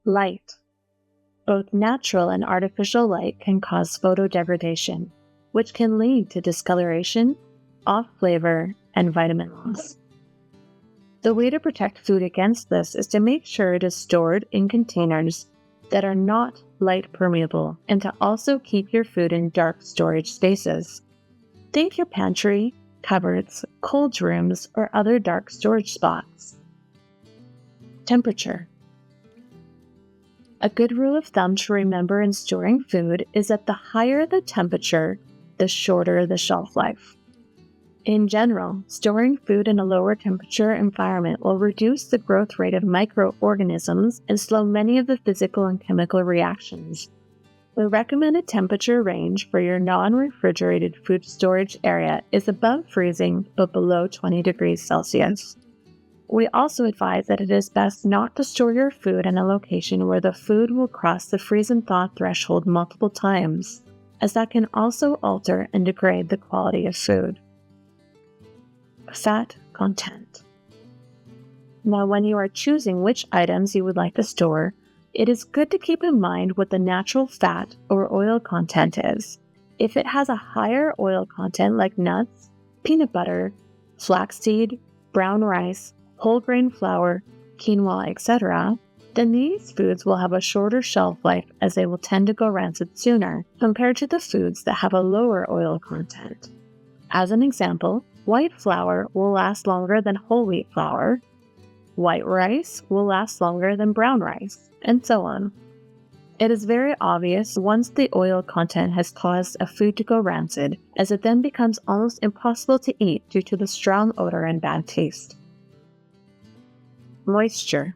Light. Both natural and artificial light can cause photodegradation, which can lead to discoloration, off flavor, and vitamin loss. The way to protect food against this is to make sure it is stored in containers that are not light permeable and to also keep your food in dark storage spaces. Think your pantry, cupboards, cold rooms, or other dark storage spots. Temperature. A good rule of thumb to remember in storing food is that the higher the temperature, the shorter the shelf life. In general, storing food in a lower temperature environment will reduce the growth rate of microorganisms and slow many of the physical and chemical reactions. The recommended temperature range for your non-refrigerated food storage area is above freezing but below 20 degrees Celsius. We also advise that it is best not to store your food in a location where the food will cross the freeze and thaw threshold multiple times, as that can also alter and degrade the quality of food. Fat content. Now, when you are choosing which items you would like to store, it is good to keep in mind what the natural fat or oil content is. If it has a higher oil content like nuts, peanut butter, flaxseed, brown rice, whole grain flour, quinoa, etc., then these foods will have a shorter shelf life as they will tend to go rancid sooner compared to the foods that have a lower oil content. As an example, white flour will last longer than whole wheat flour, white rice will last longer than brown rice, and so on. It is very obvious once the oil content has caused a food to go rancid, as it then becomes almost impossible to eat due to the strong odor and bad taste. Moisture.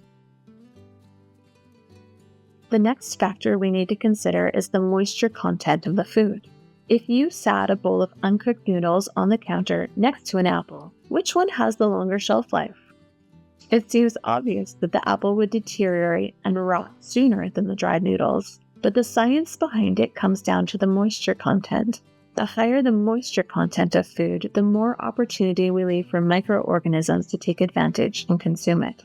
The next factor we need to consider is the moisture content of the food. If you sat a bowl of uncooked noodles on the counter next to an apple, which one has the longer shelf life? It seems obvious that the apple would deteriorate and rot sooner than the dried noodles, but the science behind it comes down to the moisture content. The higher the moisture content of food, the more opportunity we leave for microorganisms to take advantage and consume it.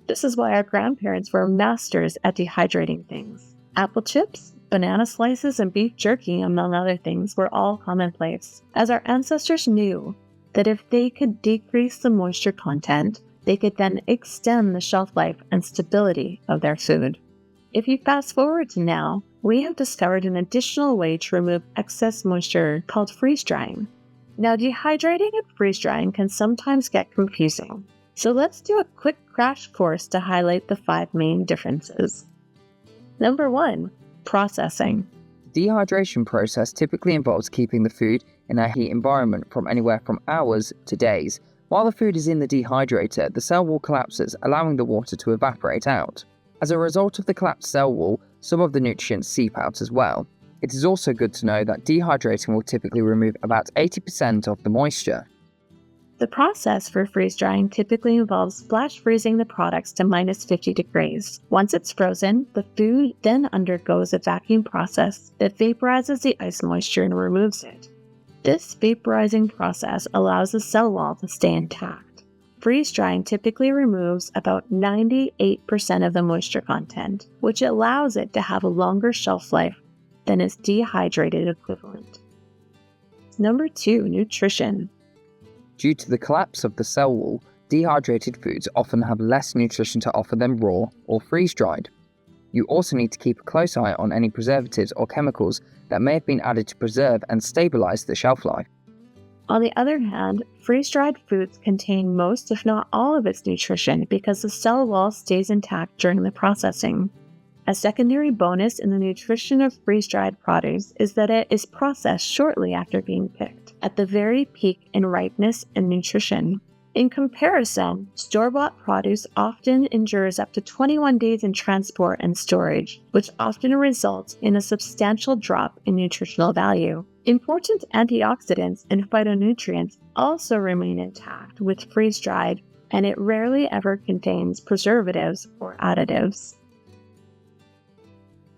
This is why our grandparents were masters at dehydrating things. Apple chips, banana slices, and beef jerky, among other things, were all commonplace, as our ancestors knew that if they could decrease the moisture content, they could then extend the shelf life and stability of their food. If you fast forward to now, we have discovered an additional way to remove excess moisture called freeze drying. Now, dehydrating and freeze drying can sometimes get confusing, so let's do a quick crash course to highlight the 5 main differences. Number 1. Processing. The dehydration process typically involves keeping the food in a heat environment from anywhere from hours to days. While the food is in the dehydrator, the cell wall collapses, allowing the water to evaporate out. As a result of the collapsed cell wall, some of the nutrients seep out as well. It is also good to know that dehydrating will typically remove about 80% of the moisture. The process for freeze drying typically involves flash freezing the products to -50 degrees. Once it's frozen, the food then undergoes a vacuum process that vaporizes the ice moisture and removes it. This vaporizing process allows the cell wall to stay intact. Freeze drying typically removes about 98% of the moisture content, which allows it to have a longer shelf life than its dehydrated equivalent. Number 2. Nutrition. Due to the collapse of the cell wall, dehydrated foods often have less nutrition to offer than raw or freeze-dried. You also need to keep a close eye on any preservatives or chemicals that may have been added to preserve and stabilize the shelf life. On the other hand, freeze-dried foods contain most, if not all, of its nutrition because the cell wall stays intact during the processing. A secondary bonus in the nutrition of freeze-dried produce is that it is processed shortly after being picked, at the very peak in ripeness and nutrition. In comparison, store-bought produce often endures up to 21 days in transport and storage, which often results in a substantial drop in nutritional value. Important antioxidants and phytonutrients also remain intact with freeze-dried, and it rarely ever contains preservatives or additives.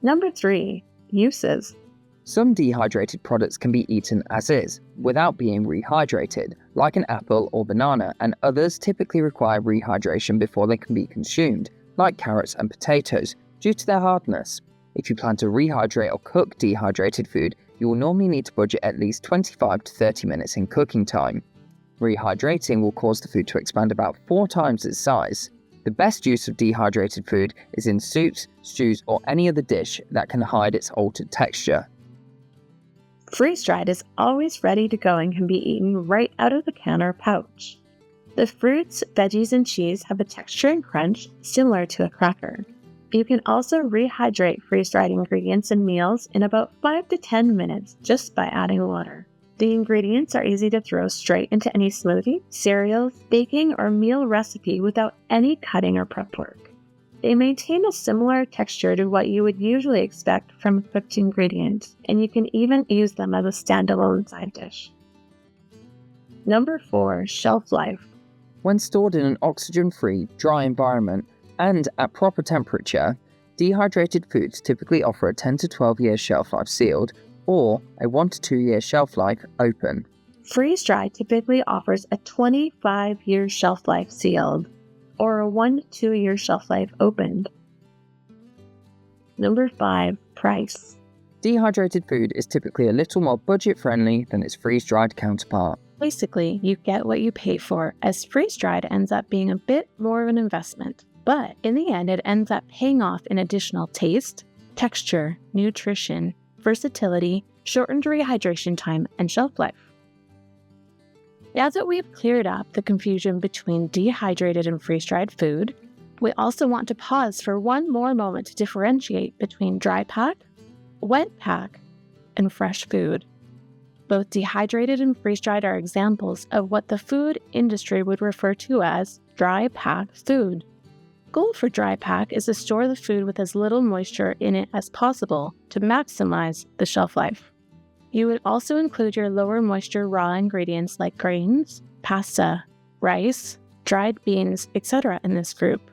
Number 3. Uses. Some dehydrated products can be eaten as is, without being rehydrated, like an apple or banana, and others typically require rehydration before they can be consumed, like carrots and potatoes. due to their hardness. If you plan to rehydrate or cook dehydrated food, you will normally need to budget at least 25 to 30 minutes in cooking time. Rehydrating will cause the food to expand about 4 times its size. The best use of dehydrated food is in soups, stews, or any other dish that can hide its altered texture. Freeze-dried is always ready to go and can be eaten right out of the can or pouch. The fruits, veggies, and cheese have a texture and crunch similar to a cracker. You can also rehydrate freeze-dried ingredients in meals in about 5 to 10 minutes just by adding water. The ingredients are easy to throw straight into any smoothie, cereals, baking, or meal recipe without any cutting or prep work. They maintain a similar texture to what you would usually expect from cooked ingredients, and you can even use them as a standalone side dish. Number 4. Shelf life. When stored in an oxygen-free, dry environment and at proper temperature, dehydrated foods typically offer a 10 to 12 year shelf life sealed, or a 1 to 2 year shelf life open. Freeze-dried typically offers a 25-year shelf life sealed, or a 1 to 2 year shelf life opened. Number 5. Price. Dehydrated food is typically a little more budget-friendly than its freeze-dried counterpart. Basically, you get what you pay for, as freeze-dried ends up being a bit more of an investment. But in the end, it ends up paying off in additional taste, texture, nutrition, versatility, shortened rehydration time, and shelf life. Now that we've cleared up the confusion between dehydrated and freeze-dried food, we also want to pause for one more moment to differentiate between dry pack, wet pack, and fresh food. Both dehydrated and freeze-dried are examples of what the food industry would refer to as dry pack food. Goal for dry pack is to store the food with as little moisture in it as possible to maximize the shelf life. You would also include your lower moisture raw ingredients like grains, pasta, rice, dried beans, etc. in this group.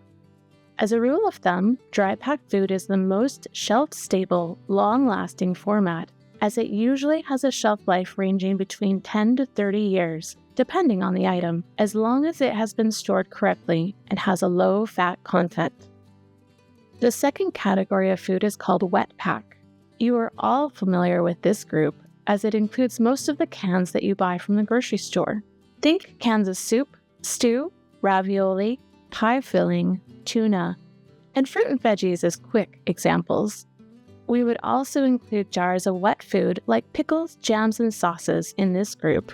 As a rule of thumb, dry pack food is the most shelf-stable, long-lasting format, as it usually has a shelf life ranging between 10 to 30 years, depending on the item, as long as it has been stored correctly and has a low fat content. The second category of food is called wet pack. You are all familiar with this group, as it includes most of the cans that you buy from the grocery store. Think cans of soup, stew, ravioli, pie filling, tuna, and fruit and veggies as quick examples. We would also include jars of wet food like pickles, jams, and sauces in this group.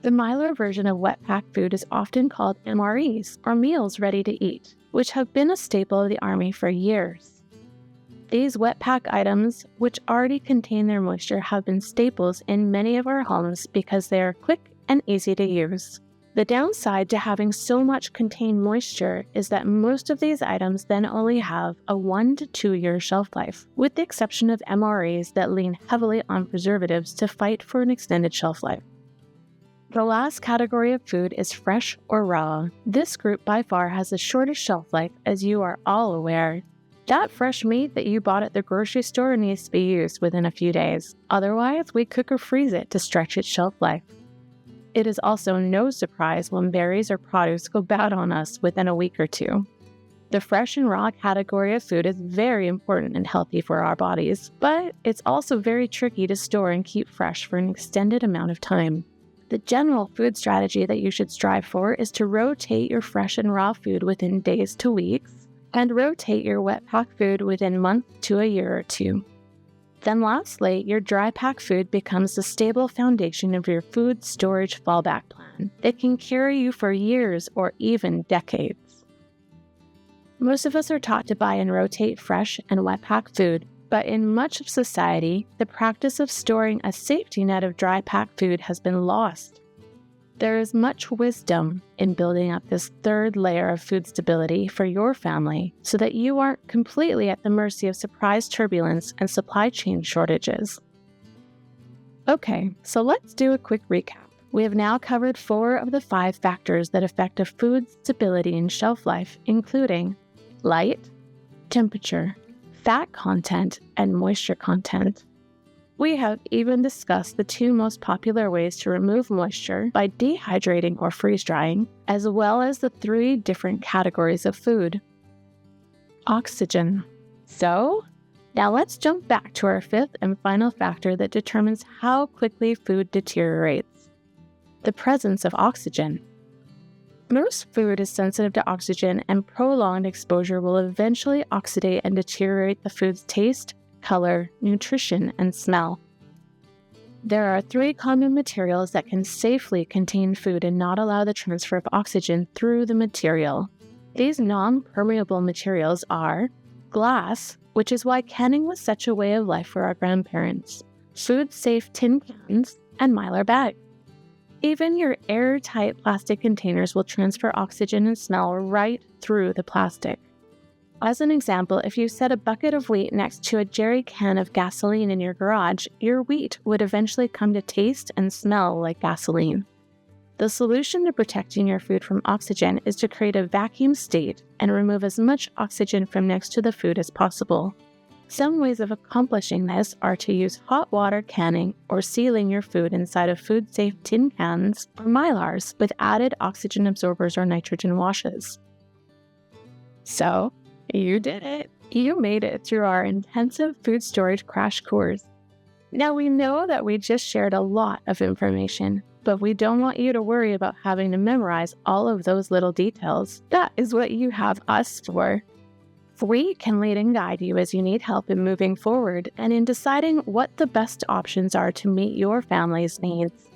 The milder version of wet pack food is often called MREs, or meals ready to eat, which have been a staple of the Army for years. These wet pack items, which already contain their moisture, have been staples in many of our homes because they are quick and easy to use. The downside to having so much contained moisture is that most of these items then only have a 1 to 2 year shelf life, with the exception of MREs that lean heavily on preservatives to fight for an extended shelf life. The last category of food is fresh or raw. This group by far has the shortest shelf life, as you are all aware. That fresh meat that you bought at the grocery store needs to be used within a few days. Otherwise, we cook or freeze it to stretch its shelf life. It is also no surprise when berries or produce go bad on us within a week or two. The fresh and raw category of food is very important and healthy for our bodies, but it's also very tricky to store and keep fresh for an extended amount of time. The general food strategy that you should strive for is to rotate your fresh and raw food within days to weeks, and rotate your wet pack food within months to a year or two. Then lastly, your dry pack food becomes the stable foundation of your food storage fallback plan that can carry you for years or even decades. Most of us are taught to buy and rotate fresh and wet pack food, but in much of society, the practice of storing a safety net of dry pack food has been lost. There is much wisdom in building up this third layer of food stability for your family so that you aren't completely at the mercy of surprise turbulence and supply chain shortages. Okay, so let's do a quick recap. We have now covered 4 of the 5 factors that affect a food's stability and shelf life, including light, temperature, fat content, and moisture content. We have even discussed the 2 most popular ways to remove moisture by dehydrating or freeze-drying, as well as the 3 different categories of food. Oxygen. So, now let's jump back to our fifth and final factor that determines how quickly food deteriorates: the presence of oxygen. Most food is sensitive to oxygen, and prolonged exposure will eventually oxidate and deteriorate the food's taste, color, nutrition, and smell. There are 3 common materials that can safely contain food and not allow the transfer of oxygen through the material. These non-permeable materials are glass, which is why canning was such a way of life for our grandparents, food-safe tin cans, and Mylar bags. Even your airtight plastic containers will transfer oxygen and smell right through the plastic. As an example, if you set a bucket of wheat next to a jerry can of gasoline in your garage, your wheat would eventually come to taste and smell like gasoline. The solution to protecting your food from oxygen is to create a vacuum state and remove as much oxygen from next to the food as possible. Some ways of accomplishing this are to use hot water canning or sealing your food inside of food-safe tin cans or Mylars with added oxygen absorbers or nitrogen washes. So, you did it! You made it through our intensive food storage crash course. Now we know that we just shared a lot of information, but we don't want you to worry about having to memorize all of those little details. That is what you have us for. We can lead and guide you as you need help in moving forward and in deciding what the best options are to meet your family's needs.